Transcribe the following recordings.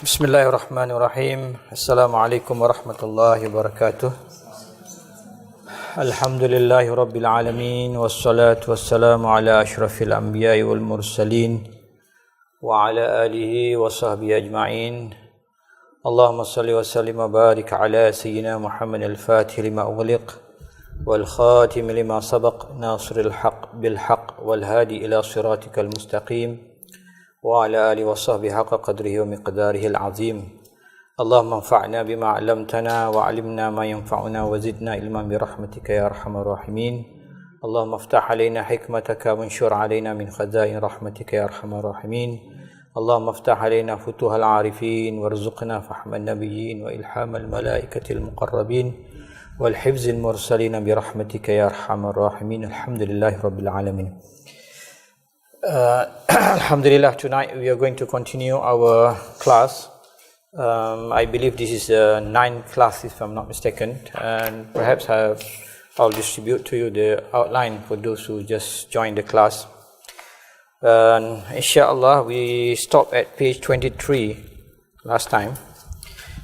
Bismillahirrahmanirrahim. Assalamualaikum warahmatullahi wabarakatuh. Alhamdulillahi rabbil alamin. Wassalatu wassalamu ala ashrafil anbiya'i wal mursalin wa ala alihi wa sahbihi ajma'in. Allahumma salli wa sallim wa barik ala sayyidina Muhammad al-Fatih lima ughliq wal khatim lima sabaq nasiril haq bil haq wal hadi ila siratikal mustaqim wa ala alihi wa sahbihi haqqa qadrihi wa miqdarihi al-azim. Allahumma anfa'na bima 'allamtana wa 'allimna ma yanfa'una wa zidna ilman bi rahmatika ya arhamar rahimin. Allahumma iftah 'alaina hikmataka wa anshur 'alaina min khaza'in rahmatika ya arhamar rahimin. Allahumma iftah 'alaina futuhal 'arifin warzuqna fahman nabiyyin wa ilhamal malaikatil muqarrabin wal hifzil mursalin bi rahmatika ya arhamar rahimin. Alhamdulillahi rabbil alamin. Alhamdulillah, tonight we are going to continue our class. I believe this is the 9th class, if I'm not mistaken, and perhaps I'll distribute to you the outline for those who just joined the class. Inshallah, we stopped at page 23 last time,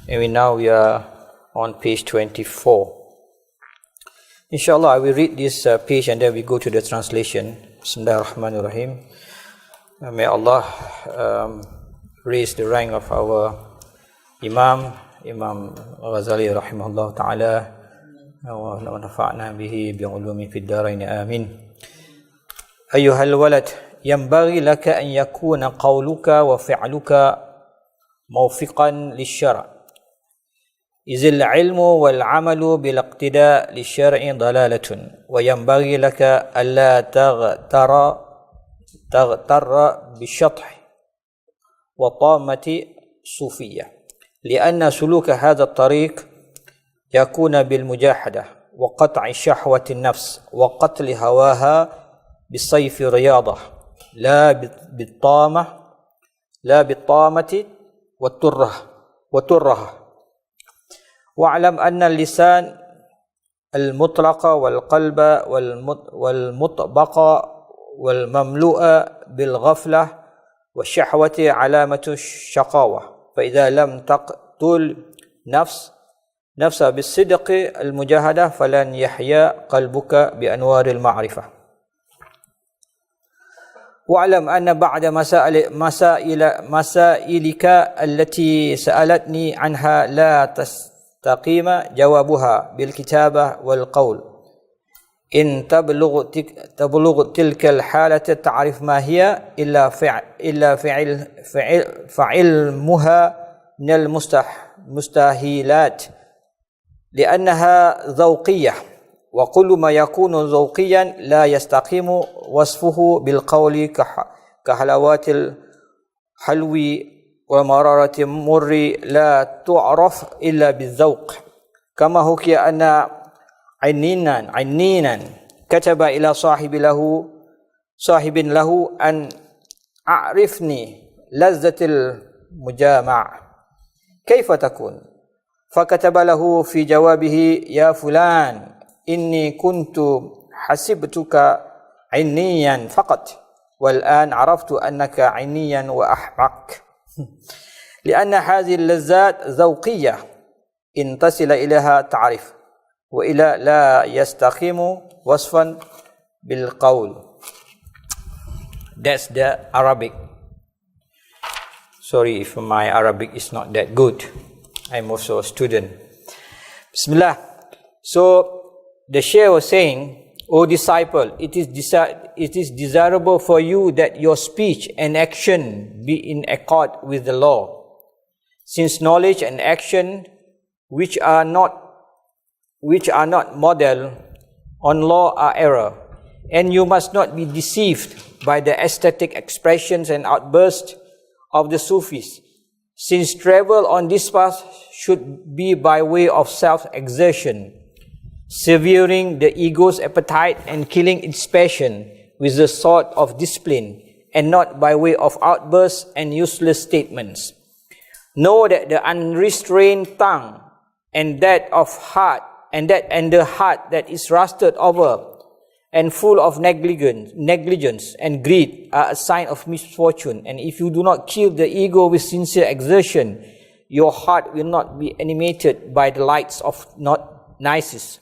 and now we are on page 24. Inshallah, I will read this page and then we go to the translation. Bismillahirrahmanirrahim. May Allah raise the rank of our Imam Ghazali rahimahullah ta'ala wa nafa'na bihi bi'ulumi fid darain amin. Ayyuhal walad, yanbaghi laka an yakuna qawluka wa fi'luka mawfiqan lish-shar'. Izil ilmu wal amalu bil iqtida' lish-shar'i dalalatun wa yanbaghi laka alla تغتر بالشطح وطامة صوفية، لأن سلوك هذا الطريق يكون بالمجاهدة وقطع شهوة النفس وقتل هواها بالسيف رياضة لا بالطامة والترة. واعلم أن اللسان المطلق والقلب والمطبق والمملوء بالغفلة والشهوة علامة الشقاوة، فإذا لم تقتل نفسها بالصدق المجاهدة فلن يحيا قلبك بأنوار المعرفة. واعلم أن بعد مسائلك التي سألتني عنها لا تستقيم جوابها بالكتابة والقول. إن تبلغ تلك الحالة تعرف ما هي إلا فعلمها من المستحيلات لأنها ذوقية، وكل ما يكون ذوقيا لا يستقيم وصفه بالقول كحلاوات الحلو ومرارة المر لا تعرف إلا بالذوق. كما حكي أن عنينا كتب إلى صاحب له أن أعرفني لذة المجامع كيف تكون، فكتب له في جوابه: يا فلان، إني كنت حسبتك عنيا فقط، والآن عرفت أنك عنيا وأحمق. لأن هذه اللذات ذوقية، إن تصل إليها تعرف، وإلا لا يستقيم وصفا بالقول. That's the Arabic. Sorry if my Arabic is not that good. I'm also a student. Bismillah. So the Shaykh was saying, O disciple, it is desirable for you that your speech and action be in accord with the law, since knowledge and action which are not model on law are error, and you must not be deceived by the aesthetic expressions and outbursts of the Sufis, since travel on this path should be by way of self-exertion, severing the ego's appetite and killing its passion with the sword of discipline, and not by way of outbursts and useless statements. Know that the unrestrained tongue and the heart that is rusted over and full of negligence and greed are a sign of misfortune. And if you do not kill the ego with sincere exertion, your heart will not be animated by the lights of not niceness.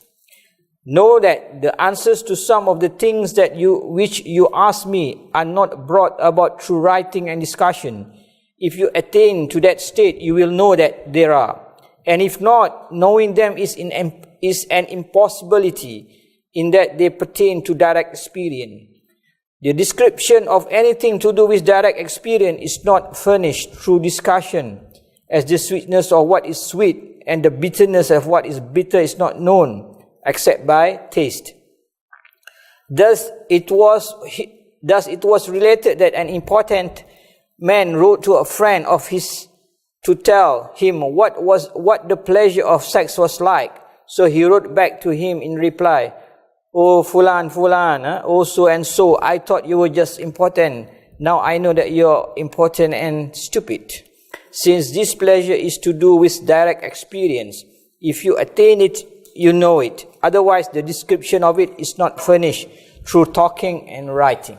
Know that the answers to some of the things which you ask me are not brought about through writing and discussion. If you attain to that state, you will know that there are. And if not, knowing them is an impossibility, in that they pertain to direct experience. The description of anything to do with direct experience is not furnished through discussion, as the sweetness of what is sweet and the bitterness of what is bitter is not known except by taste. Thus it was related that an important man wrote to a friend of his to tell him what the pleasure of sex was like. So he wrote back to him in reply, "Oh Fulan, oh so and so, I thought you were just important. Now I know that you're important and stupid. Since this pleasure is to do with direct experience, if you attain it, you know it. Otherwise, the description of it is not furnished through talking and writing."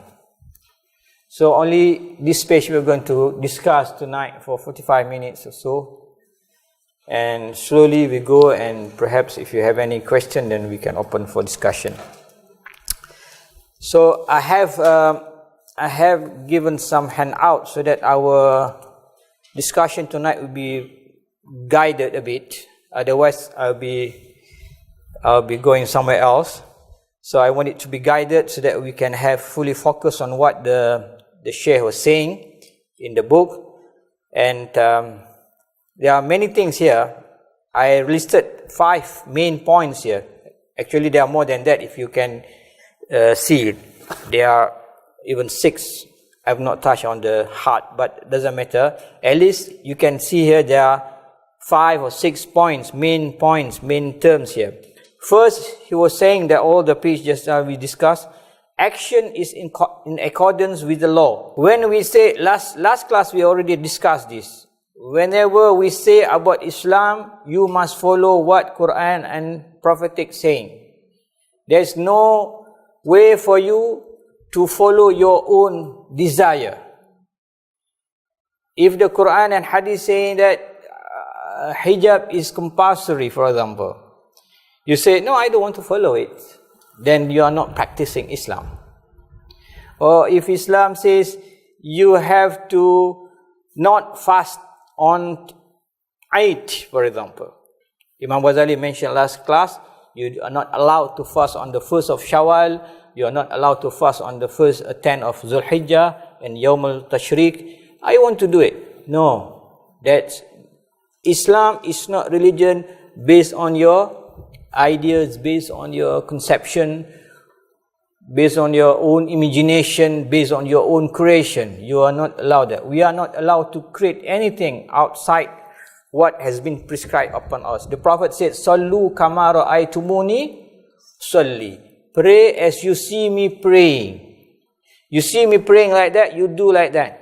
So only this page we're going to discuss tonight for 45 minutes or so. And slowly we go, and perhaps if you have any question, then we can open for discussion. So I have given some handouts so that our discussion tonight will be guided a bit. Otherwise, I'll be going somewhere else. So I want it to be guided so that we can have fully focus on what the Shaykh was saying in the book. And there are many things here. I listed 5 main points here. Actually, there are more than that if you can see. There are even 6. I have not touched on the heart, but it doesn't matter. At least you can see here there are 5 or 6 points, main terms here. First, he was saying that all the page just now we discussed, action is in accordance with the law. When we say, last class we already discussed this. Whenever we say about Islam, you must follow what Quran and prophetic saying. There's no way for you to follow your own desire. If the Quran and Hadith saying that hijab is compulsory, for example, you say, no, I don't want to follow it, then you are not practicing Islam. Or if Islam says you have to not fast on Eid, for example. Imam Ghazali mentioned last class, you are not allowed to fast on the 1st of Shawwal, you are not allowed to fast on the first 10 of Zulhijjah and Yawm al-Tashriq. I want to do it. No, that's Islam is not religion based on your ideas, based on your conception, based on your own imagination, based on your own creation. You are not allowed that. We are not allowed to create anything outside what has been prescribed upon us. The Prophet said, "Sallu kama ra'aytumuni salli." Pray as you see me praying. You see me praying like that, you do like that.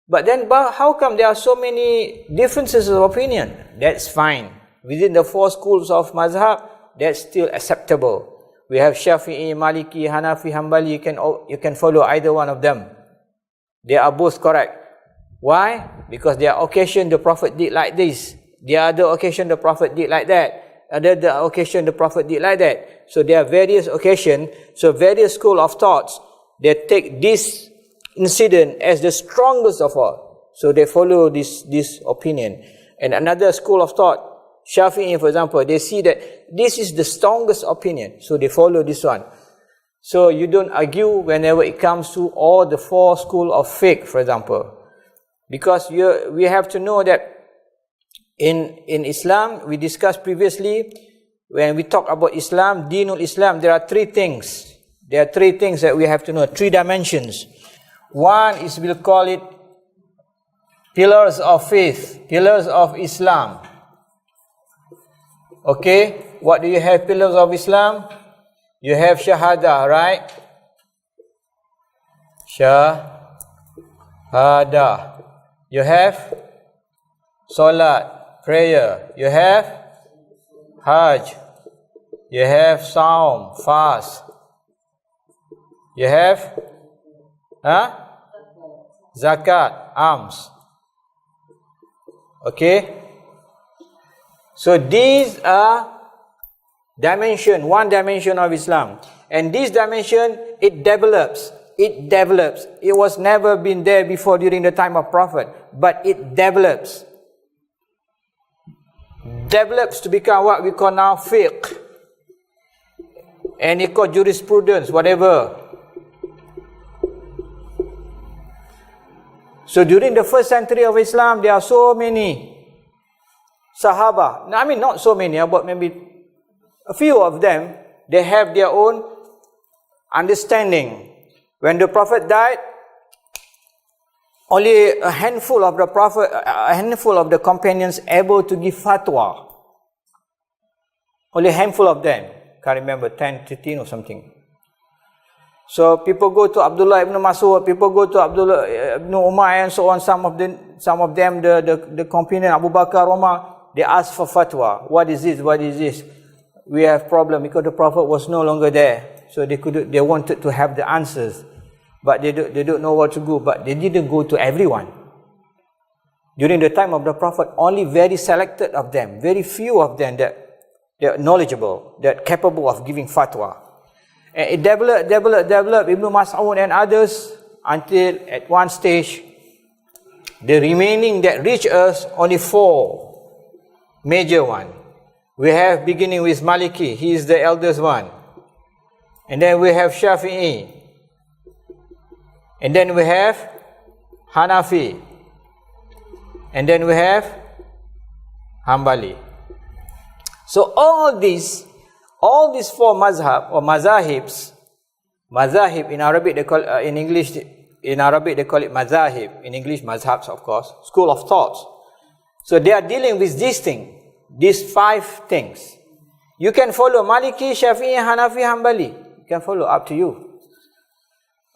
But then how come there are so many differences of opinion? That's fine. Within the 4 schools of mazhab, that's still acceptable. We have Shafi'i, Maliki, Hanafi, Hanbali. You can follow either one of them. They are both correct. Why? Because there are occasion the Prophet did like this. The other occasion the Prophet did like that. The occasion the Prophet did like that. So there are various occasions. So various school of thoughts, they take this incident as the strongest of all. So they follow this opinion. And another school of thought, Shafi'i, for example, they see that this is the strongest opinion, so they follow this one. So you don't argue whenever it comes to all the 4 schools of fiqh, for example. Because we have to know that in Islam, we discussed previously, when we talk about Islam, Dinul Islam, there are 3 things. There are 3 things that we have to know, 3 dimensions. One is, we'll call it pillars of faith, pillars of Islam. Okay, what do you have pillars of Islam? You have Shahada, right? Shahada. You have Salat, prayer. You have Hajj. You have Saum, fast. You have zakat, alms. Okay. So these are one dimension of Islam. And this dimension, it develops. It was never been there before during the time of Prophet, but it develops to become what we call now fiqh, and it called jurisprudence, whatever. So during the first century of Islam, there are so many Sahaba. I mean, not so many, but maybe a few of them, they have their own understanding. When the Prophet died, only a handful of the companions able to give fatwa. Only a handful of them. Can't remember, 10, 15 or something. So people go to Abdullah ibn Mas'ud, people go to Abdullah ibn Umar and so on. Some of them, the companion Abu Bakar, Umar, they ask for fatwa. What is this? We have problem because the Prophet was no longer there. So they wanted to have the answers. But they don't know what to do. But they didn't go to everyone. During the time of the Prophet, only very selected of them, very few of them that they are knowledgeable, that capable of giving fatwa. And it developed, Ibn Mas'ud and others, until at one stage, the remaining that reach us, only 4 major one. We have beginning with Maliki, he is the eldest one. And then we have Shafi'i. And then we have Hanafi. And then we have Hanbali. So all these 4 mazhab or mazahibs, mazahib in Arabic they call in Arabic they call it mazahib, in English mazhabs of course, school of thoughts. So they are dealing with these 5 things. You can follow Maliki, Shafi'i, Hanafi, Hanbali. You can follow, up to you.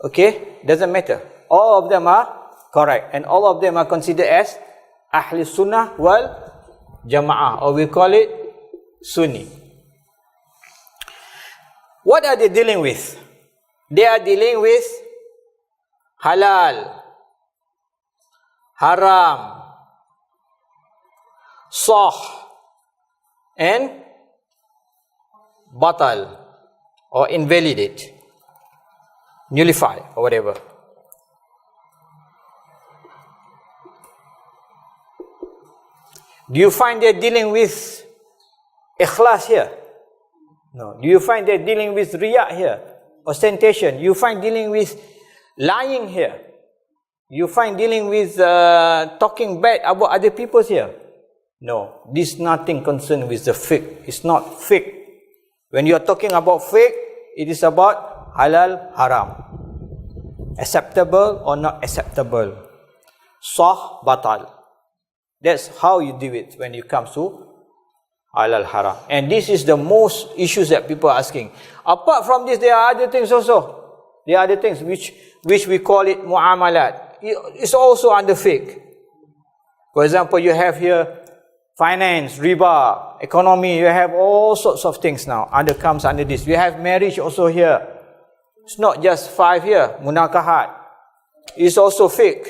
Okay, doesn't matter. All of them are correct, and all of them are considered as Ahli Sunnah wal Jama'ah, or we call it Sunni. What are they dealing with? They are dealing with halal, haram, sah, and batal, or invalidate, nullify, or whatever. Do you find they're dealing with ikhlas here? No. Do you find they're dealing with riya here? Ostentation. You find dealing with lying here? You find dealing with talking bad about other people here? No. This is nothing concerned with the fiqh. It's not fiqh. When you are talking about fiqh, it is about halal, haram. Acceptable or not acceptable. Sah, batal. That's how you do it when it comes to halal, haram. And this is the most issues that people are asking. Apart from this, there are other things also. There are other things which we call it mu'amalat. It's also under fiqh. For example, you have here finance, riba, economy. You have all sorts of things now. Comes under this. We have marriage also here. It's not just 5 here, munakahat. It's also fiqh.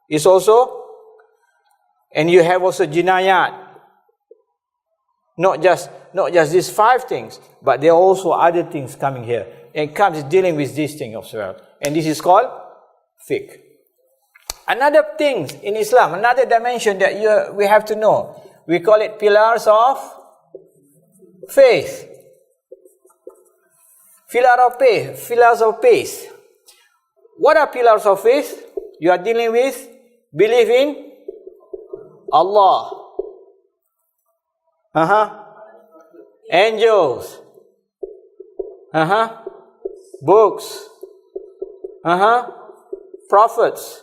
It's also, and you have also jinayat. Not just these 5 things, but there are also other things coming here. And comes dealing with these things as well. And this is called fiqh. Another thing in Islam, another dimension that we have to know. We call it pillars of faith. Pillars of faith. What are pillars of faith? You are dealing with belief in Allah. Angels. Books. Prophets.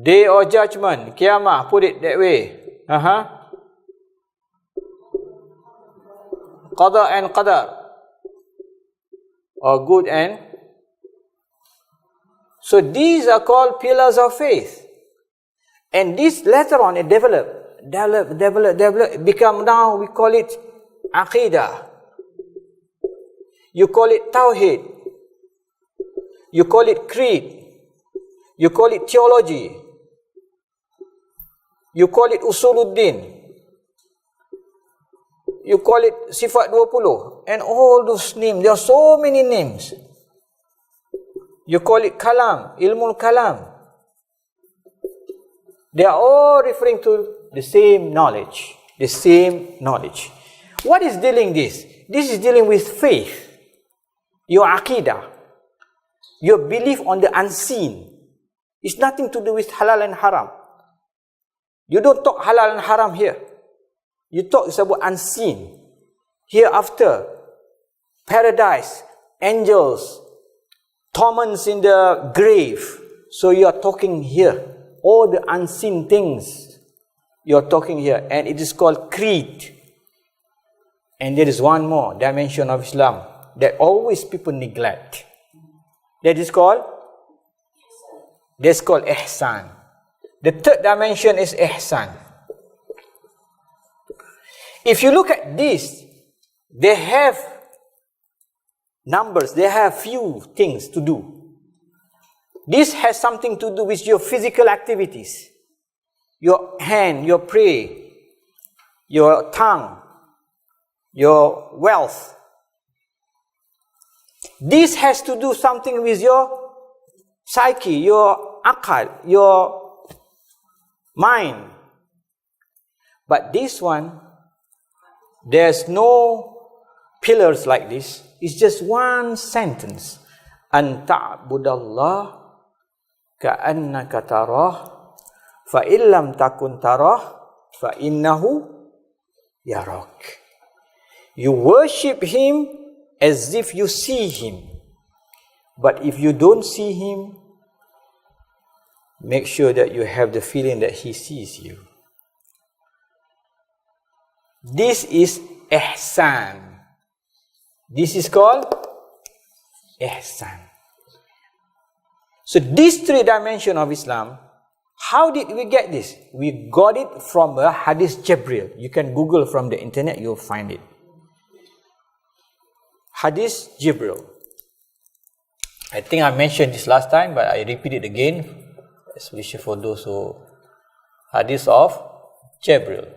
Day of judgment. Qiyamah. Put it that way. Qada and qadar. Or good and. So these are called pillars of faith. And this later on it develop, become now we call it aqidah. You call it Tawheed. You call it creed. You call it theology. You call it Usuluddin. You call it Sifat 20. And all those names, there are so many names. You call it Kalam, Ilmul Kalam. They are all referring to the same knowledge. The same knowledge. What is dealing this? This is dealing with faith. Your Aqidah. Your belief on the unseen. It's nothing to do with halal and haram. You don't talk halal and haram here. You talk about unseen. Hereafter, paradise, angels, torments in the grave. So you are talking here. All the unseen things you are talking here. And it is called creed. And there is one more dimension of Islam that always people neglect. That is called? That's called ihsan. The third dimension is ihsan. If you look at this, they have numbers, they have few things to do. This has something to do with your physical activities. Your hand, your prayer, your tongue, your wealth. This has to do something with your psyche, your akal, your mind. But this one, there's no pillars like this. It's just one sentence. An ta'budallah ka'annaka tarah fa illam takun tarah fa innahu yarak. You worship him as if you see him. But if you don't see him, make sure that you have the feeling that he sees you. This is ihsan. This is called ihsan. So these three dimensions of Islam, how did we get this? We got it from a hadith Jibril. You can Google from the internet, you'll find it. Hadith Jibril. I think I mentioned this last time, but I repeat it again, especially for those who hadith of Jibril.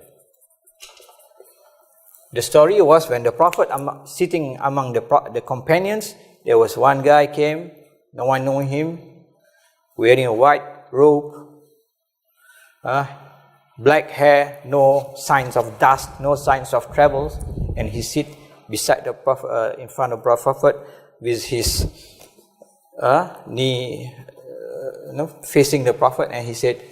The story was when the Prophet sitting among the companions, there was one guy came, no one knew him, wearing a white robe, black hair, no signs of dust, no signs of travels, and he sit beside the Prophet, in front of the Prophet, with his knee facing the Prophet, and he said,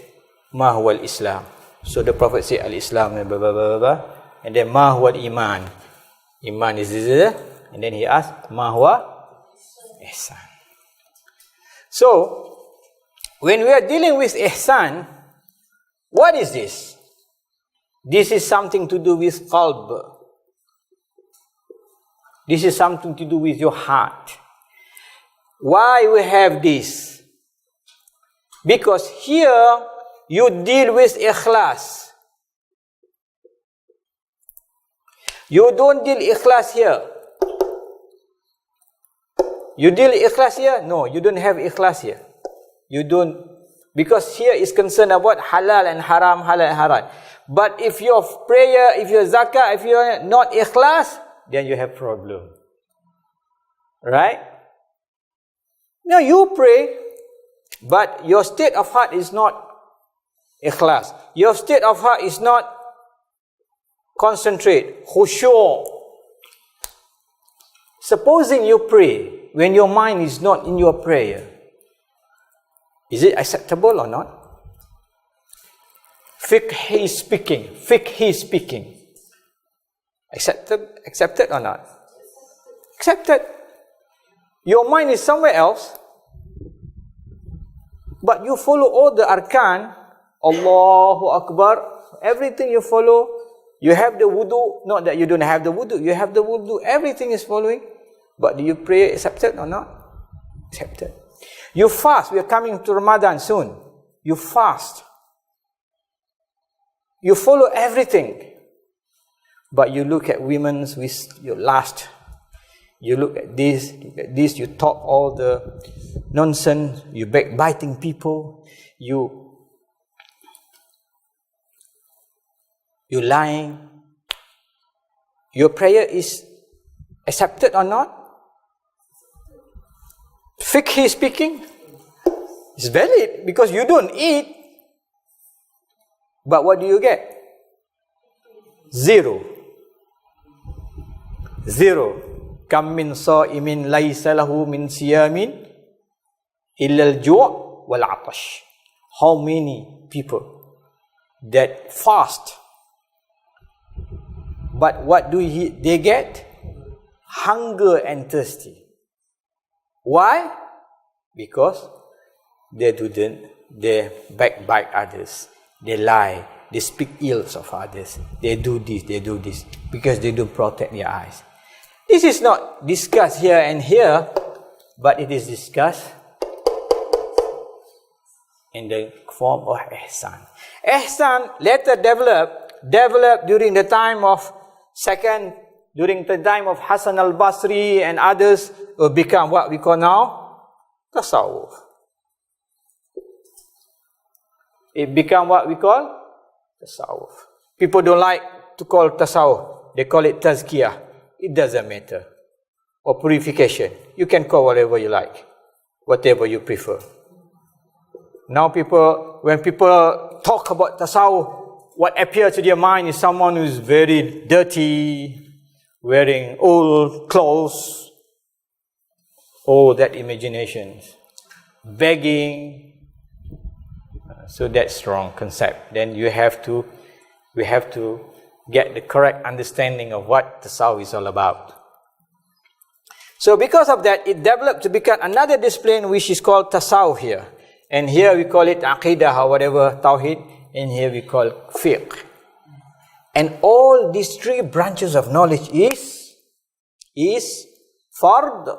"Ma huwa al-Islam." So the Prophet said, "Al-Islam," blah, blah, blah, blah. And then, "Ma huwa al-Iman." Iman is this, and then he asked, "Ma huwa ihsan." So, when we are dealing with ihsan, what is this? This is something to do with qalb. This is something to do with your heart. Why we have this? Because here you deal with ikhlas. You don't deal ikhlas here. You deal ikhlas here? No, you don't have ikhlas here. You don't, because here is concerned about halal and haram, halal and haram. But if your prayer, if your zakah, if you're not ikhlas, then you have problem. Right? Now you pray, but your state of heart is not ikhlas. Your state of heart is not concentrate, khushu'. Supposing you pray when your mind is not in your prayer, is it acceptable or not? Fiqhi speaking. Accepted or not? Accepted. Your mind is somewhere else, but you follow all the arkan, Allahu Akbar, everything you follow. You have the wudu, not that you don't have the wudu, you have the wudu, everything is following. But do you pray accepted or not? Accepted. You fast, we are coming to Ramadan soon. You fast. You follow everything. But you look at women's with your lust. You look at this, you talk all the nonsense, you backbiting people, you lying. Your prayer is accepted or not? Fiqh speaking, it's valid because you don't eat. But what do you get? Zero. Kam min sa'imin laysa lahu min siyamin illa al-ju' wal 'atash. How many people that fast, but what do they get? Hunger and thirsty. Why? Because they backbite others, they lie, they speak ills of others, they do this, because they don't protect their eyes. This is not discussed here and here, but it is discussed in the form of ihsan. Ihsan later developed during the time of Hasan al-Basri and others, will become what we call now tasawwuf. It become what we call tasawwuf. People don't like to call tasawwuf. They call it tazkiyah. It doesn't matter. Or purification. You can call whatever you like. Whatever you prefer. Now when people talk about tasawwuf, what appears to their mind is someone who is very dirty, wearing old clothes. Oh, that imagination. Begging. So that's wrong concept. Then we have to get the correct understanding of what tasawwuf is all about. So because of that, it developed to become another discipline which is called tasawwuf here. And here we call it aqidah or whatever, tawhid. And here we call fiqh. And all these three branches of knowledge is fardu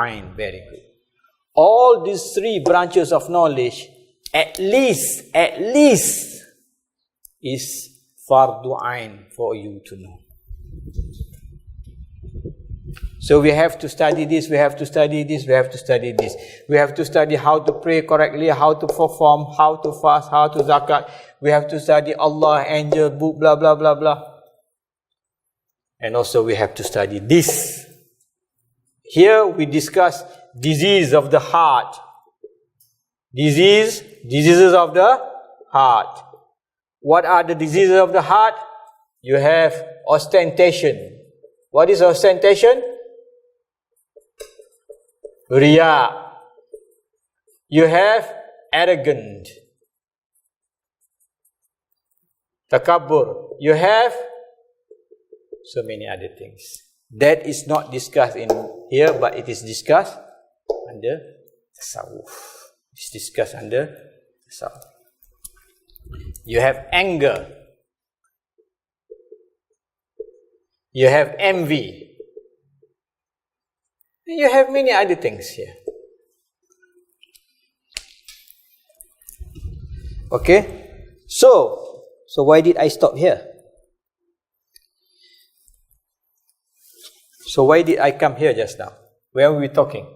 ain. Very good. All these three branches of knowledge at least is fardu ain for you to know. So we have to study this, we have to study this, we have to study this. We have to study how to pray correctly, how to perform, how to fast, how to zakat. We have to study Allah, angel, book, blah, blah, blah, blah. And also we have to study this. Here we discuss disease of the heart. Diseases of the heart. What are the diseases of the heart? You have ostentation. What is ostentation? Riya. You have arrogant. Takabbur. You have so many other things. That is not discussed in here, but it is discussed under tasawwuf. It's discussed under tasawwuf. You have anger. You have envy. You have many other things here. Okay? So why did I stop here? So why did I come here just now? Where were we talking?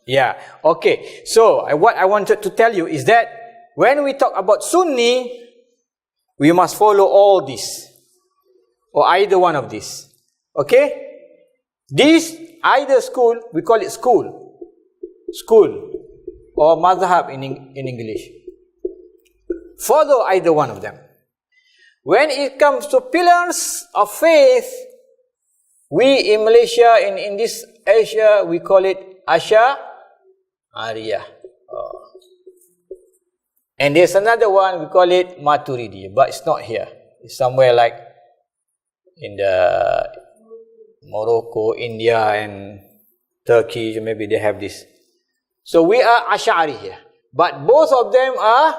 Yeah. Okay. So what I wanted to tell you is that when we talk about Sunni, we must follow all this. Or either one of these. Okay? This, either school, we call it school. School. Or madhab in English. Follow either one of them. When it comes to pillars of faith, we in Malaysia and in this Asia, we call it Asy'ariyah. And there's another one, we call it Maturidi, but it's not here. It's somewhere like in the Morocco, India and Turkey, maybe they have this. So we are Asy'ari here. But both of them are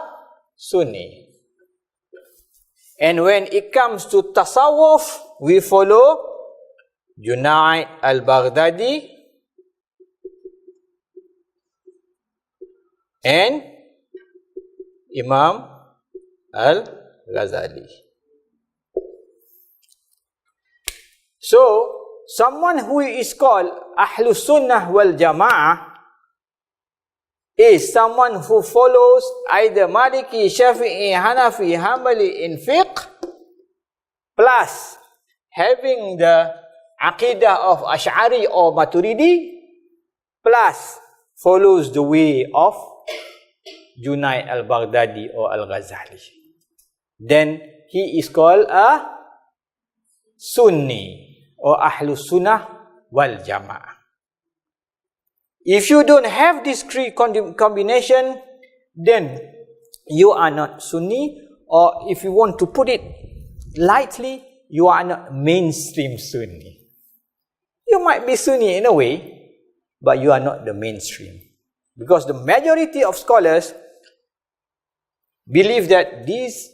Sunni. And when it comes to tasawwuf, we follow Junaid al-Baghdadi and Imam al-Ghazali. So, someone who is called Ahlus Sunnah wal Jama'ah is someone who follows either Maliki, Shafi'i, Hanafi, Hanbali in fiqh, plus having the Aqidah of Ash'ari or Maturidi, plus follows the way of Junaid al-Baghdadi or al-Ghazali. Then he is called a Sunni or Ahlus Sunnah wal Jama'ah. If you don't have this three combination, then you are not Sunni, or if you want to put it lightly, you are not mainstream Sunni. You might be Sunni in a way, but you are not the mainstream. Because the majority of scholars believe that these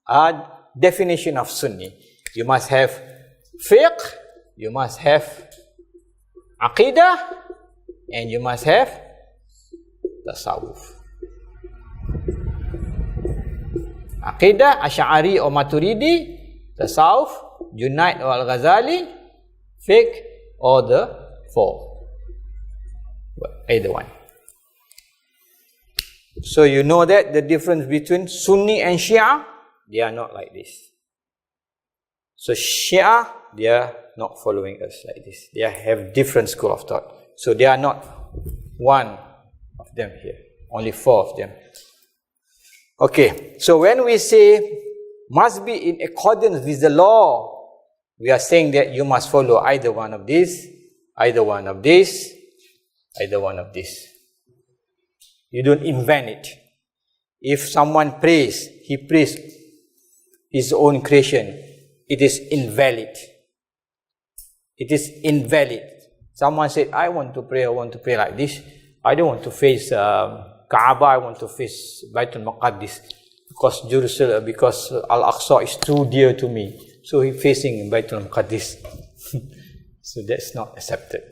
are definition of Sunni. You must have fiqh, you must have aqidah, and you must have tasawwuf. Aqidah, Ash'ari or Maturidi, tasawwuf, Junaid or Al-Ghazali, fiqh, or the four. Either one. So you know that the difference between Sunni and Shia, they are not like this. So Shia, they are not following us like this. They have different school of thought. So they are not one of them here. Only four of them. Okay. So when we say must be in accordance with the law, we are saying that you must follow either one of these, either one of this, either one of this. You don't invent it. If someone prays, he prays his own creation, it is invalid. It is invalid. Someone said, I want to pray like this. I don't want to face Kaaba, I want to face Baitul Maqdis. Because Jerusalem, because Al-Aqsa is too dear to me. So he's facing Baitul Maqdis. So that's not accepted.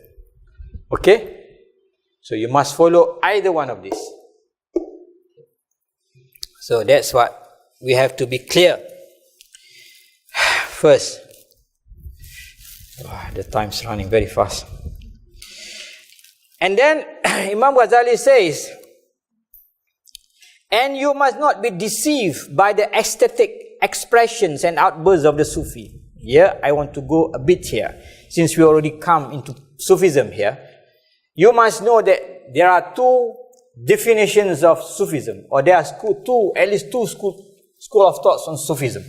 Okay? So you must follow either one of these. So that's what we have to be clear. First, the time's running very fast. And then Imam Ghazali says, and you must not be deceived by the aesthetic expressions and outbursts of the Sufi. Here, I want to go a bit here. Since we already come into Sufism here, you must know that there are two definitions of Sufism, or there are at least two school of thoughts on Sufism.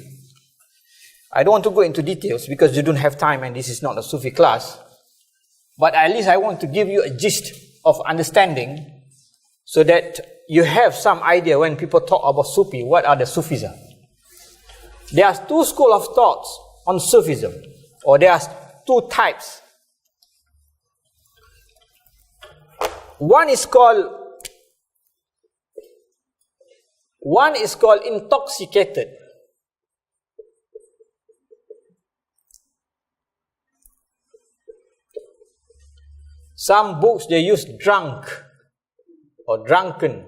I don't want to go into details because you don't have time and this is not a Sufi class. But at least I want to give you a gist of understanding so that you have some idea when people talk about Sufi, what are the Sufism. There are two schools of thoughts on Sufism, or there are two types. One is called intoxicated. Some books they use drunk or drunken.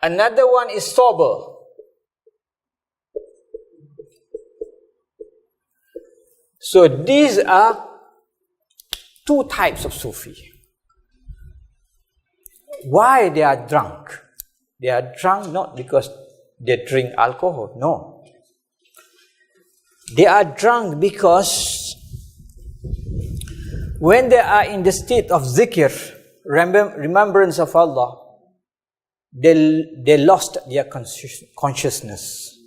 Another one is sober. So these are two types of Sufi. Why they are drunk? They are drunk not because they drink alcohol, no. They are drunk because when they are in the state of zikr, remembrance of Allah, they lost their consciousness.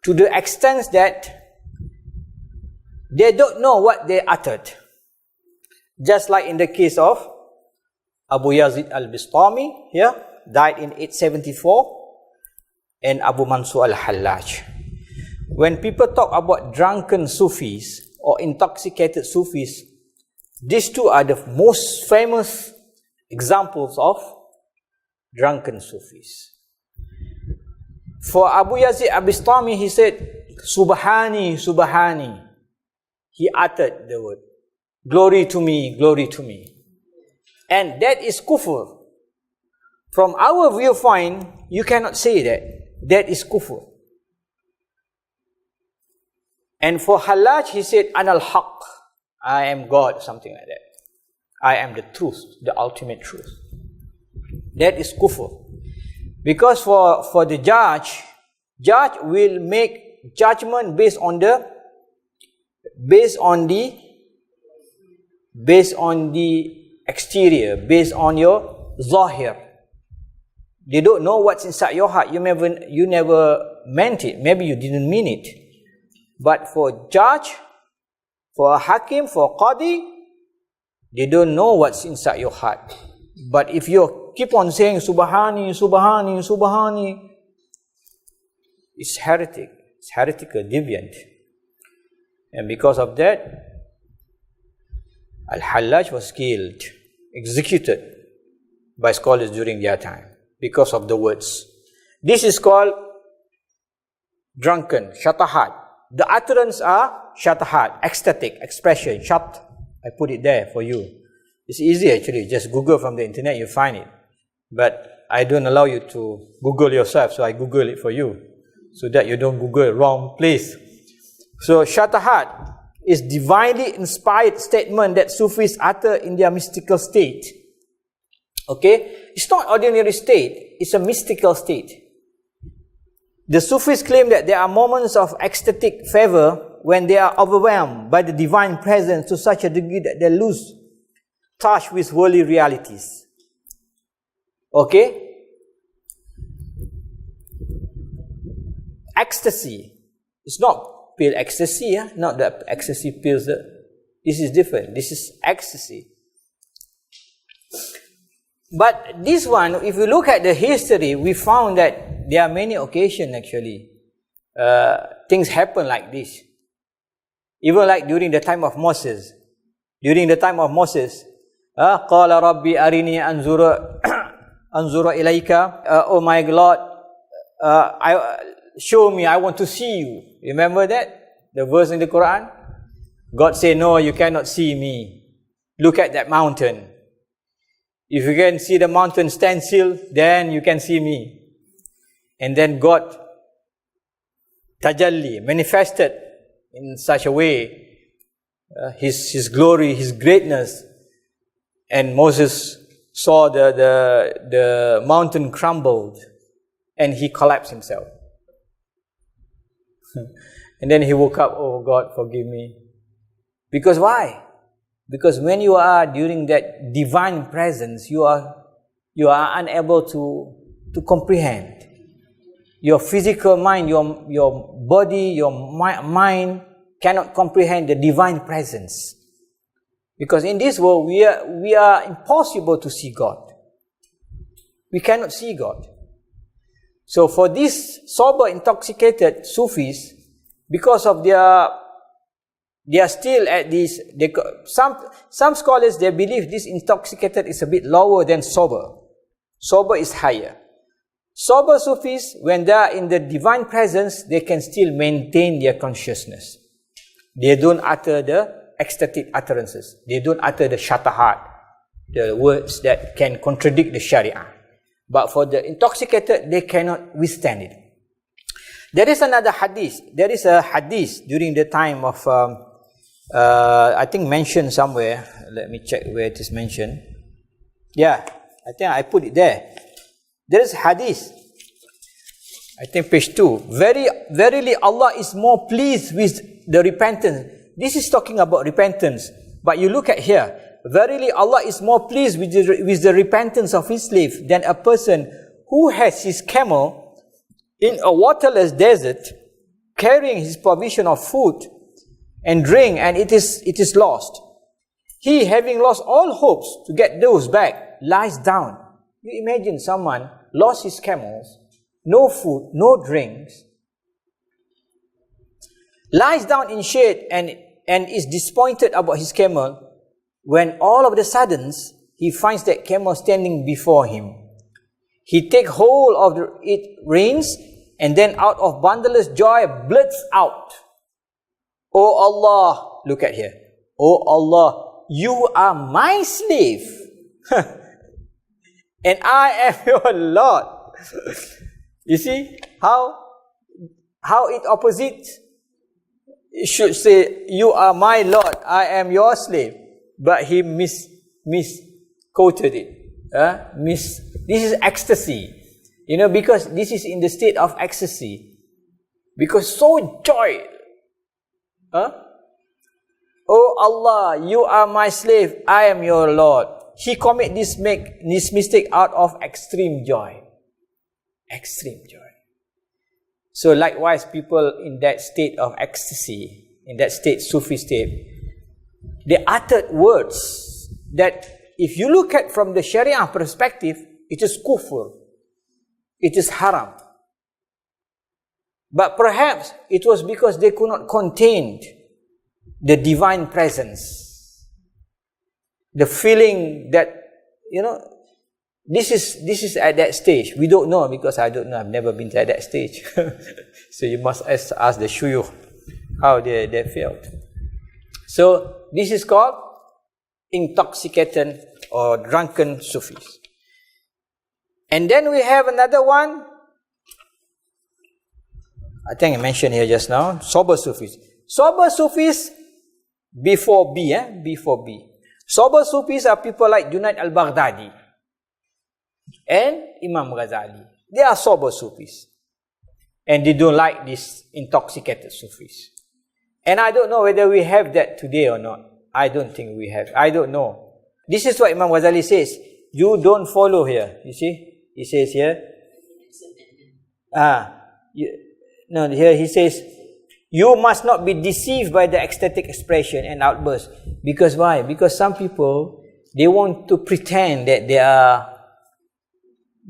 To the extent that they don't know what they uttered. Just like in the case of Abu Yazid al-Bistami, here, died in 874, and Abu Mansur al-Hallaj. When people talk about drunken Sufis or intoxicated Sufis, these two are the most famous examples of drunken Sufis. For Abu Yazid al-Bistami, he said, Subhani, Subhani. He uttered the word, glory to me, glory to me. And that is kufr. From our viewpoint, you cannot say that. That is kufr. And for Hallaj, he said, Anal Haq, I am God, something like that. I am the truth, the ultimate truth. That is kufr. Because for the judge will make judgment based on the exterior, based on your zahir. They don't know what's inside your heart. You never meant it. Maybe you didn't mean it. But for judge, for a hakim, for a qadi, they don't know what's inside your heart. But if you keep on saying Subhani, Subhani, Subhani, it's heretic. It's heretical, deviant. And because of that, Al-Hallaj was killed, executed by scholars during their time because of the words. This is called drunken, shatahat. The utterance are shatahat, ecstatic, expression, shat. I put it there for you. It's easy actually, just Google from the internet, you find it. But I don't allow you to Google yourself, so I Google it for you, so that you don't Google wrong place. So shatahat is divinely inspired statement that Sufis utter in their mystical state. Okay? It's not ordinary state, it's a mystical state. The Sufis claim that there are moments of ecstatic fervor when they are overwhelmed by the divine presence to such a degree that they lose touch with worldly realities. Okay? Ecstasy. It's not pill ecstasy, not the ecstasy pills. This is different. This is ecstasy. But this one, if you look at the history, we found that there are many occasions actually. Things happen like this. Even like during the time of Moses. During the time of Moses, قَالَ رَبِّي أَرِنِي أَنْزُرَ إِلَيْكَ. Oh my Lord, show me, I want to see you. Remember that? The verse in the Quran? God said, no, you cannot see me. Look at that mountain. If you can see the mountain stand still, then you can see me. And then God tajalli, manifested in such a way, his glory, his greatness. And Moses saw the mountain crumbled and he collapsed himself. And then he woke up, oh God, forgive me. Because why? Because when you are during that divine presence, you are unable to comprehend. Your physical mind, your body, your mind cannot comprehend the divine presence. Because in this world, we are impossible to see God. We cannot see God. So for these sober, intoxicated Sufis, because of they are still at this, some scholars, they believe this intoxicated is a bit lower than sober. Sober is higher. Sober Sufis, when they are in the divine presence, they can still maintain their consciousness. They don't utter the ecstatic utterances. They don't utter the shatahat, the words that can contradict the Sharia. But for the intoxicated, they cannot withstand it. There is another hadith. There is a hadith during the time of, I think mentioned somewhere. Let me check where it is mentioned. Yeah, I think I put it there. There is hadith. I think page 2. Verily Allah is more pleased with the repentance. This is talking about repentance. But you look at here. Verily Allah is more pleased with the repentance of his slave than a person who has his camel in a waterless desert, carrying his provision of food and drink, and it is lost. He, having lost all hopes to get those back, lies down. You imagine someone lost his camels, no food, no drinks, lies down in shade and is disappointed about his camel, when all of a sudden he finds that camel standing before him. He takes hold of its reins, and then out of boundless joy blurts out, "O Allah," look at here, "O Allah, you are my slave, and I am your Lord." You see how it opposite? It should say, you are my Lord, I am your slave. But he misquoted it. This is ecstasy. Because this is in the state of ecstasy. Because so joy. Oh Allah, you are my slave, I am your Lord. He commit this mistake out of extreme joy. Extreme joy. So likewise, people in that state of ecstasy, in that state, Sufi state, they uttered words that if you look at from the Sharia perspective, it is kufr. It is haram. But perhaps it was because they could not contain the divine presence. The feeling that, this is at that stage. We don't know because I don't know. I've never been to that stage. So you must ask the shuyukh how they felt. So this is called intoxicated or drunken Sufis. And then we have another one. I think I mentioned here just now. Sober Sufis. Sober Sufis before B. Before B. Sober Sufis are people like Junaid al-Baghdadi and Imam Ghazali. They are sober Sufis. And they don't like these intoxicated Sufis. And I don't know whether we have that today or not. I don't think we have. I don't know. This is what Imam Ghazali says. You don't follow here. You see? He says here. Here he says, you must not be deceived by the ecstatic expression and outburst. Because why? Because some people, they want to pretend that they are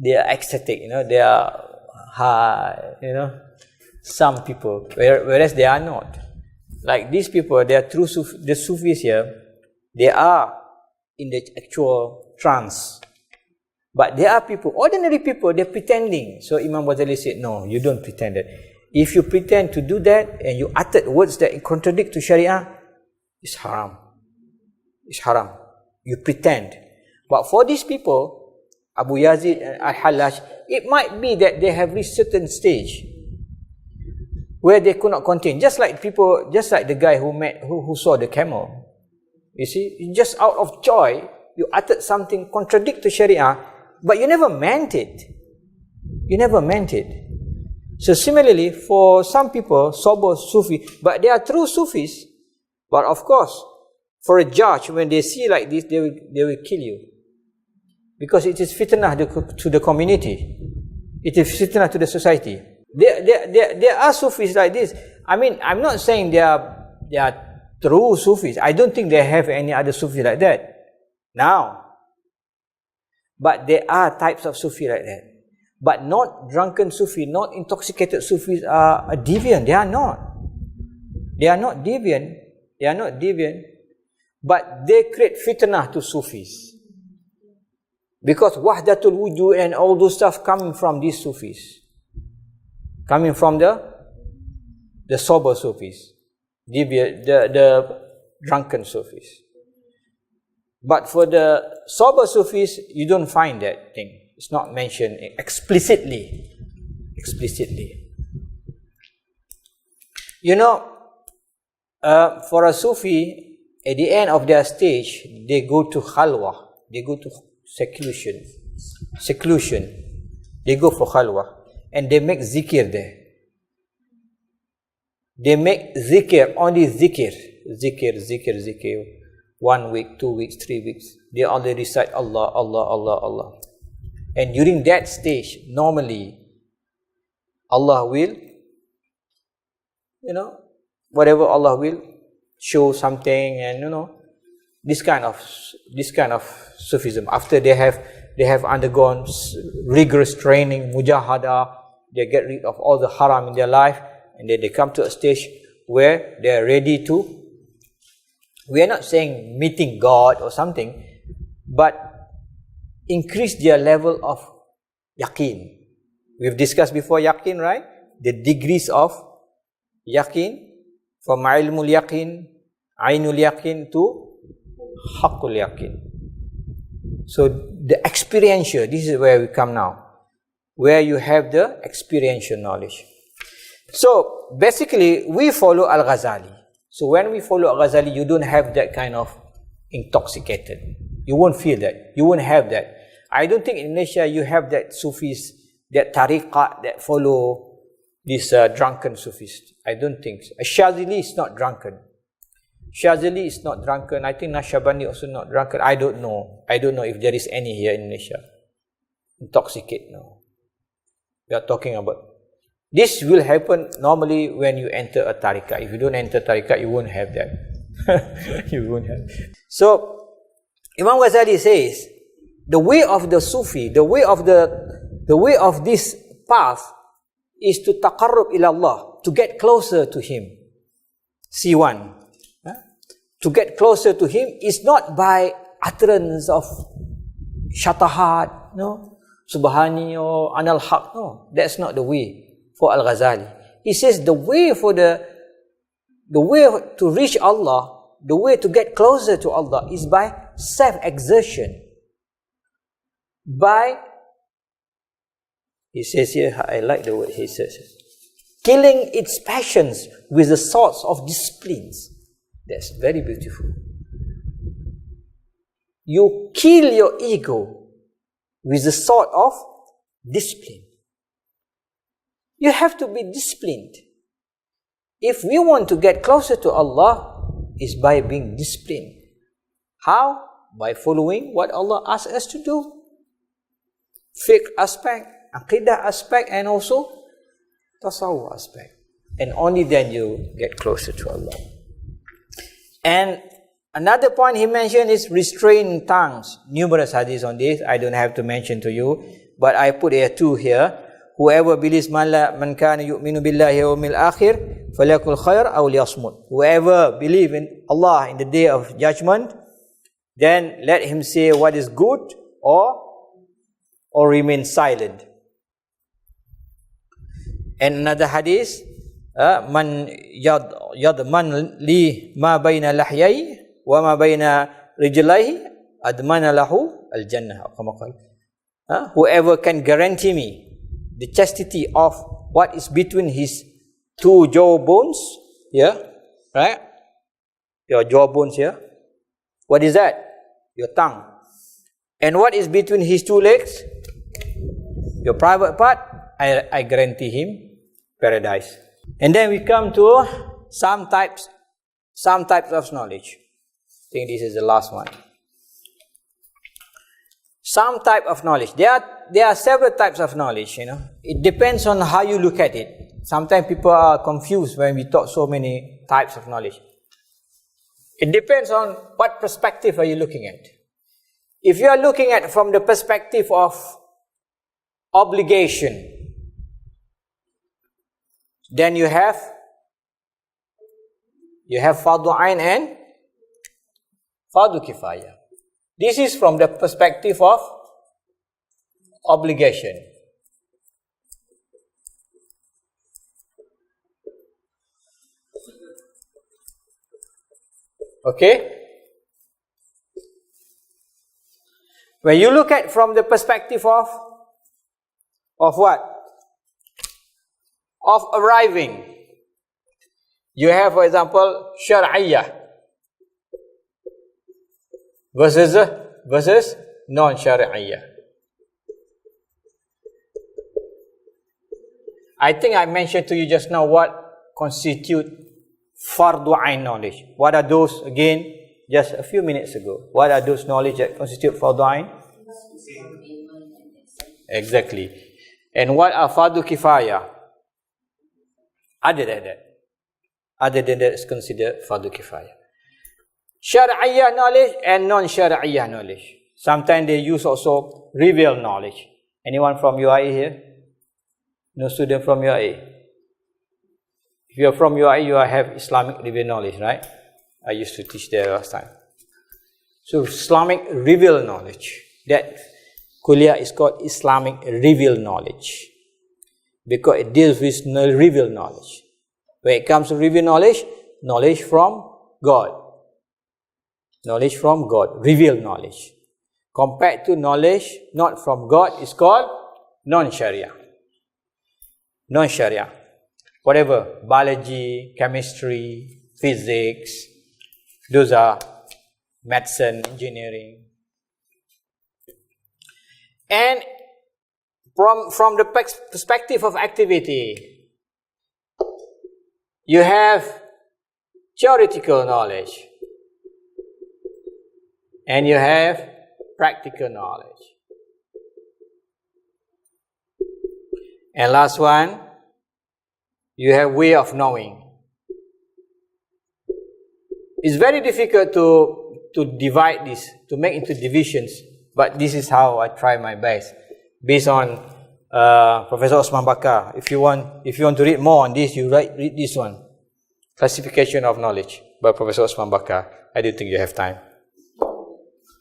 ecstatic, they are high, some people, whereas they are not. Like these people, they are true the Sufis here, they are in the actual trance. But there are people, ordinary people, they're pretending. So Imam Ghazali said, no, you don't pretend that. If you pretend to do that and you uttered words that contradict to Sharia, it's haram. It's haram. You pretend. But for these people, Abu Yazid and Al-Hallaj, it might be that they have reached certain stage where they could not contain. Just like the guy who saw the camel. You see, just out of joy, you uttered something contradict to Sharia, but you never meant it. You never meant it. So similarly, for some people, sober Sufi, but they are true Sufis. But of course, for a judge, when they see like this, they will kill you. Because it is fitnah to the community. It is fitnah to the society. There are Sufis like this. I mean, I'm not saying they are true Sufis. I don't think they have any other Sufi like that now. But there are types of Sufi like that. But not drunken Sufi, not intoxicated Sufis are deviant. They are not. They are not deviant. They are not deviant. But they create fitnah to Sufis. Because wahdatul wujud and all those stuff coming from these Sufis. Coming from the sober Sufis. The drunken Sufis. But for the sober Sufis, you don't find that thing. It's not mentioned explicitly. For a Sufi, at the end of their stage, they go to khalwa. They go to seclusion. They go for khalwa. And they make zikir there. They make zikir, only zikir. Zikir. 1 week, 2 weeks, 3 weeks. They only recite Allah, Allah, Allah, Allah. And during that stage, normally, Allah will, whatever Allah will, show something, and this kind of Sufism. After they have undergone rigorous training, mujahada, they get rid of all the haram in their life, and then they come to a stage where they are ready to. We are not saying meeting God or something, but increase their level of yaqeen. We've discussed before yaqeen, right? The degrees of yaqeen, from ilmul yaqeen, ainul yaqeen to haqqul yaqeen. So the experiential, this is where we come now, where you have the experiential knowledge. So basically, we follow Al-Ghazali. So when we follow Al-Ghazali, you don't have that kind of intoxicated. You won't feel that. You won't have that. I don't think in Indonesia you have that Sufis, that tariqah that follow these drunken Sufis. I don't think so. Shazili is not drunken. Shazili is not drunken. I think Nashabandi also not drunken. I don't know. I don't know if there is any here in Indonesia. Intoxicate, no. We are talking about. This will happen normally when you enter a tariqah. If you don't enter tariqah, you won't have that. You won't have. So, Imam Ghazali says, the way of the Sufi, the way of this path is to taqarrub ila Allah, to get closer to Him. C1. To get closer to Him is not by utterance of shatahat, no, subhani or anal haq, no. That's not the way for Al-Ghazali. He says the way to reach Allah, the way to get closer to Allah is by self-exertion. He says here, I like the word he says, killing its passions with the swords of disciplines. That's very beautiful. You kill your ego with the sword of discipline. You have to be disciplined. If we want to get closer to Allah, it's by being disciplined. How? By following what Allah asks us to do. Fiqh aspect, aqidah aspect, and also tasawwuf aspect. And only then you get closer to Allah. And another point he mentioned is restrain tongues. Numerous hadiths on this. I don't have to mention to you, but I put here two here. Whoever believes man kana yu'minu billahi wa yawmil akhir falyakul khair aw liyasmut. Whoever believes in Allah in the day of judgment, then let him say what is good or remain silent. And another hadith, man yadman li ma bayna lahyai wa ma bayna rijlaihi admana lahu al-jannah. Whoever can guarantee me the chastity of what is between his two jaw bones here, right? Your jaw bones here. What is that? Your tongue. And what is between his two legs? Your private part. I guarantee him paradise. And then we come to some types of knowledge. I think this is the last one. Some type of knowledge. There are several types of knowledge, It depends on how you look at it. Sometimes people are confused when we talk so many types of knowledge. It depends on what perspective are you looking at. If you are looking at from the perspective of obligation, then you have fardu ain and fardu kifayah. This is from the perspective of obligation. Okay? When you look at from the perspective of what? Of arriving. You have, for example, Shar'iyyah versus non-Shar'iyyah. I think I mentioned to you just now what constitute fardu ain knowledge. What are those again? Just a few minutes ago. What are those knowledge that constitute fardu ain? Exactly. And what are fardu kifayah? Other than that is considered fardu kifayah. Shar'iyyah knowledge and non-Shar'iyyah knowledge. Sometimes they use also revealed knowledge. Anyone from UAE here? No student from UAE? If you are from UAE, you have Islamic revealed knowledge, right? I used to teach there last time. So Islamic revealed knowledge. That kuliah is called Islamic revealed knowledge. Because it deals with revealed knowledge. When it comes to revealed knowledge, knowledge from God. Knowledge from God, revealed knowledge. Compared to knowledge not from God is called non-Sharia. Non-Sharia. whatever, biology, chemistry, physics, those are medicine, engineering. And from the perspective of activity, you have theoretical knowledge and you have practical knowledge. And last one, you have way of knowing. It's very difficult to divide this, to make into divisions, but this is how I try my best. Based on Professor Osman Bakar. If you want to read more on this, you read this one. Classification of Knowledge by Professor Osman Bakar. I don't think you have time.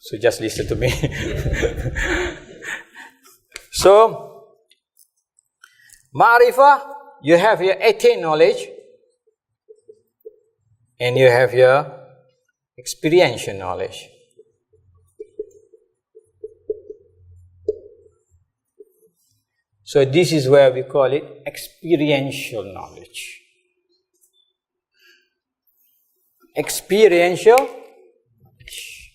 So just listen to me. So, Ma'rifah, you have your attained knowledge and you have your experiential knowledge. So this is where we call it experiential knowledge. Experiential knowledge.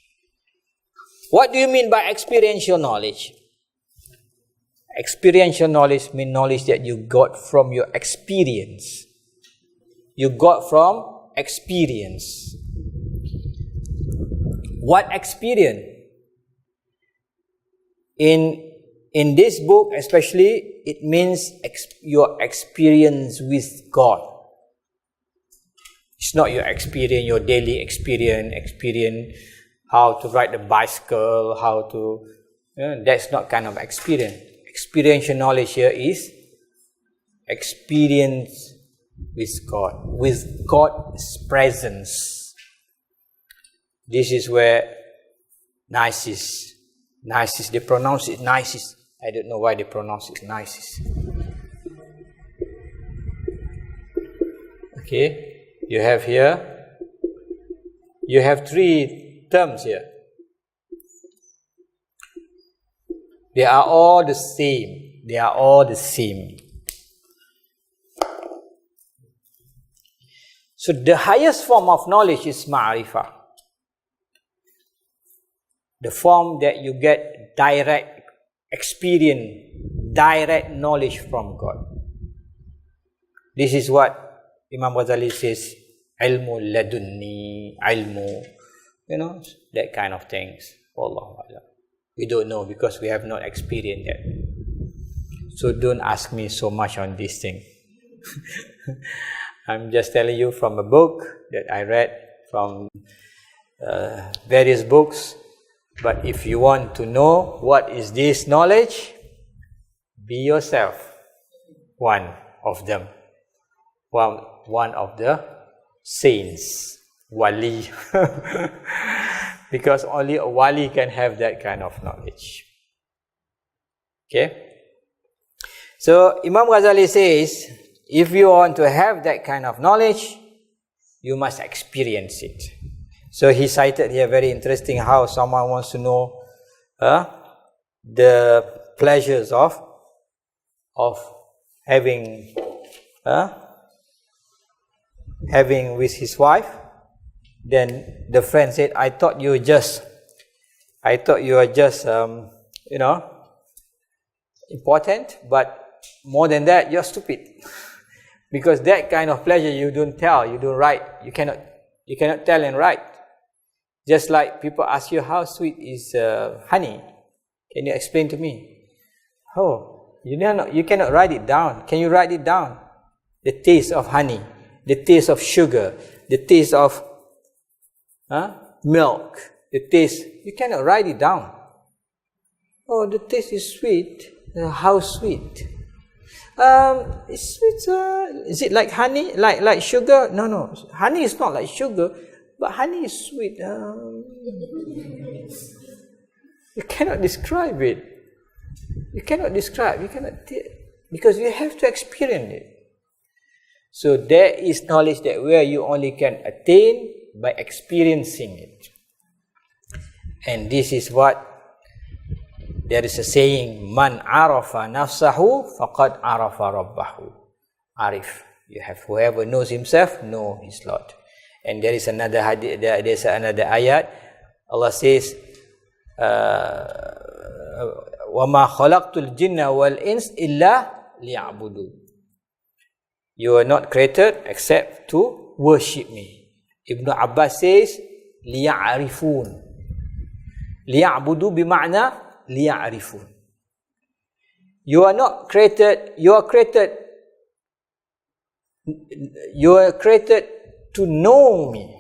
What do you mean by experiential knowledge? Experiential knowledge means knowledge that you got from your experience. You got from experience. What experience? In this book especially, it means your experience with God. It's not your experience, your daily experience how to ride the bicycle, how to, that's not kind of experience. Experiential knowledge here is experience with God's presence. This is where Gnosis, they pronounce it Gnosis. I don't know why they pronounce it Gnosis. Okay, you have here, you have three terms here. They are all the same. They are all the same. So the highest form of knowledge is Ma'rifah. The form that you get direct experience, direct knowledge from God. This is what Imam Ghazali says, ilmu ladunni, ilmu, that kind of things. Wallahu a'lam. We don't know because we have not experienced that. So don't ask me so much on this thing. I'm just telling you from a book that I read, from various books. But if you want to know what is this knowledge, be yourself one of them. One of the saints, wali. Because only a wali can have that kind of knowledge. Okay? So Imam Ghazali says, if you want to have that kind of knowledge, you must experience it. So he cited here very interesting how someone wants to know the pleasures of having with his wife. Then the friend said, I thought you are just important, but more than that, you're stupid. Because that kind of pleasure you don't tell, you don't write, you cannot tell and write. Just like people ask you, how sweet is honey? Can you explain to me? Oh, you cannot write it down. Can you write it down? The taste of honey, the taste of sugar, the taste of milk, the taste, you cannot write it down. Oh, the taste is sweet. How sweet? It's sweet. Is it like honey? Like sugar? No. Honey is not like sugar, but honey is sweet. You cannot describe it. Because you have to experience it. So there is knowledge that where you only can attain by experiencing it. And this is what there is a saying, Man arafa nafsahu faqad arafa rabbahu. Arif. You have whoever knows himself, know his Lord. And there is another hadith, there's another ayat. Allah says, وَمَا خَلَقْتُ الْجِنَّ وَالْإِنسِ إِلَّا لِيَعْبُدُونَ. You are not created except to worship me. Ibn Abbas says, لِيَعْرِفُونَ. لِيَعْبُدُوا بِمَعْنَى لِيَعْرِفُونَ. You are not created, you are created to know me.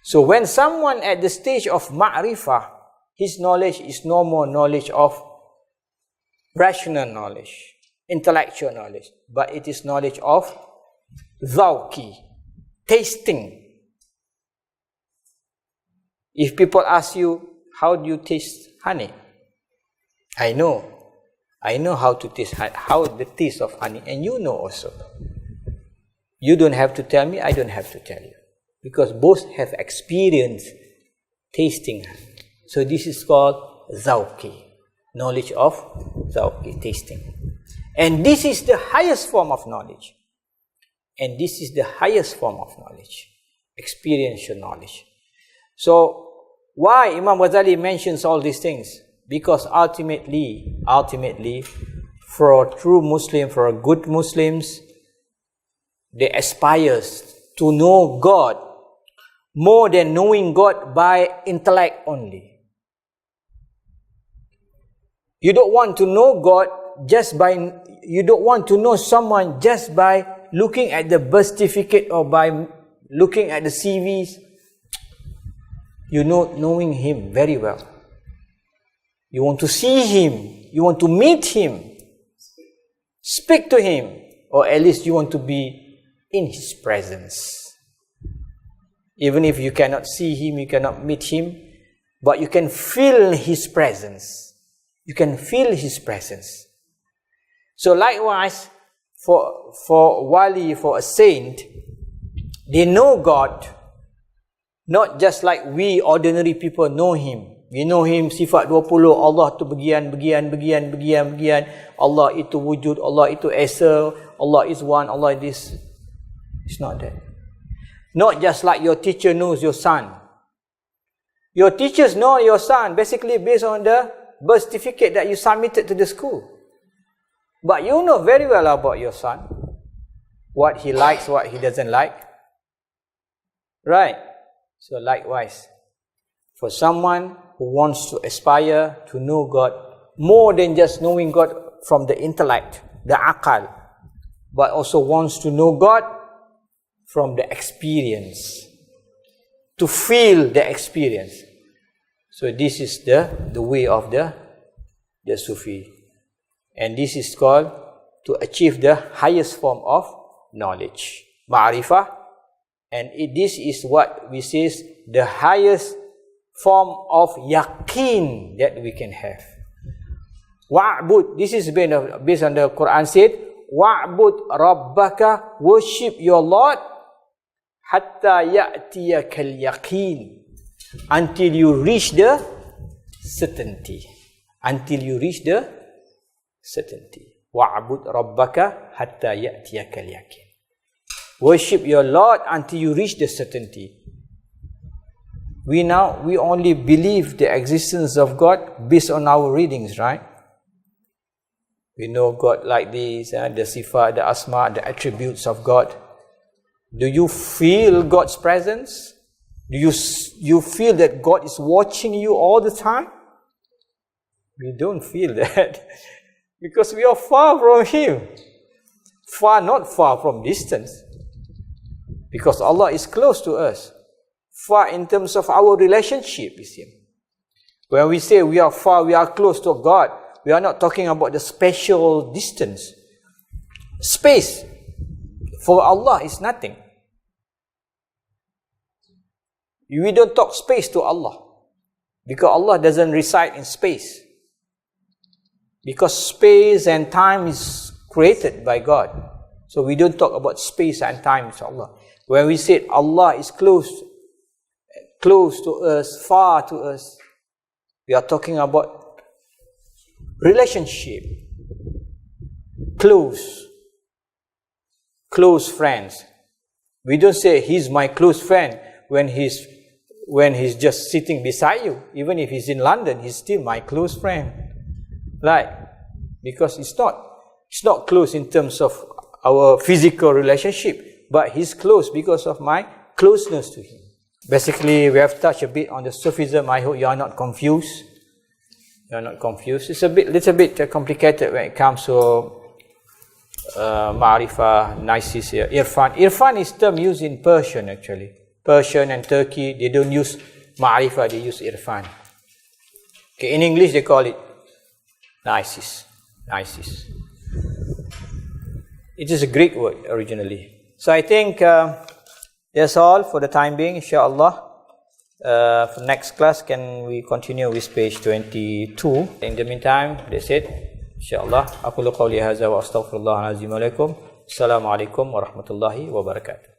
So when someone at the stage of ma'rifah, his knowledge is no more knowledge of rational knowledge, intellectual knowledge, but it is knowledge of zawqi, tasting. If people ask you, how do you taste honey? I know how to taste, how the taste of honey, and you know also. You don't have to tell me, I don't have to tell you. Because both have experience tasting honey. So this is called zawqi, knowledge of zawqi, tasting. And this is the highest form of knowledge. And this is the highest form of knowledge, experiential knowledge. So why Imam Ghazali mentions all these things? Because ultimately, for a true Muslim, for a good Muslims, they aspire to know God more than knowing God by intellect only. You don't want to know God you don't want to know someone just by looking at the birth certificate or by looking at the CVs. You know, knowing him very well. You want to see him, you want to meet him, speak to him, or at least you want to be in his presence. Even if you cannot see him, you cannot meet him, but you can feel his presence. You can feel his presence. So likewise, for wali, for a saint, they know God, not just like we ordinary people know him. We know him sifat 20, Allah tu bagian. Allah itu wujud, Allah itu esa, Allah is one, Allah is this. It's not that. Not just like your teacher knows your son. Your teachers know your son basically based on the birth certificate that you submitted to the school. But you know very well about your son. What he likes, what he doesn't like. Right? So likewise, for someone who wants to aspire to know God more than just knowing God from the intellect, the aqal, but also wants to know God from the experience, to feel the experience. So this is the way of the Sufi. And this is called to achieve the highest form of knowledge, ma'rifah. And this is what we say is the highest form of yaqeen that we can have. Wa'bud, this is based on the Quran said, wa'bud rabbaka, worship your Lord, hatta ya'tiyakal yaqeen, until you reach the certainty. Until you reach the certainty. Wa'bud rabbaka hatta ya'tiyakal yaqeen. Worship your Lord until you reach the certainty. We only believe the existence of God based on our readings, right? We know God like this, the sifat, the asma, the attributes of God. Do you feel God's presence? Do you feel that God is watching you all the time? We don't feel that because we are far from Him. Not far from distance. Because Allah is close to us. Far in terms of our relationship with Him. When we say we are far, we are close to God, we are not talking about the spatial distance. Space for Allah is nothing. We don't talk space to Allah. Because Allah doesn't reside in space. Because space and time is created by God. So we don't talk about space and time with Allah. When we say Allah is close to us, far to us, we are talking about relationship. Close close friends. We don't say he's my close friend when he's just sitting beside you. Even if he's in London, he's still my close friend. Like, because it's not close in terms of our physical relationship, but he's close because of my closeness to him. Basically, we have touched a bit on the Sufism. I hope you are not confused. You are not confused. It's a little bit complicated when it comes to Ma'rifah, Nisis, Irfan. Irfan is term used in Persian actually. Persian and Turkey, they don't use Ma'rifah, they use Irfan. Okay, in English they call it Nisis. It is a Greek word originally. So I think that's all for the time being, insyaAllah. For next class, can we continue with page 22? In the meantime, that's it. InsyaAllah. Aqulu qawli hadza wa astaghfirullah al-azim alaikum. Assalamualaikum warahmatullahi wabarakatuh.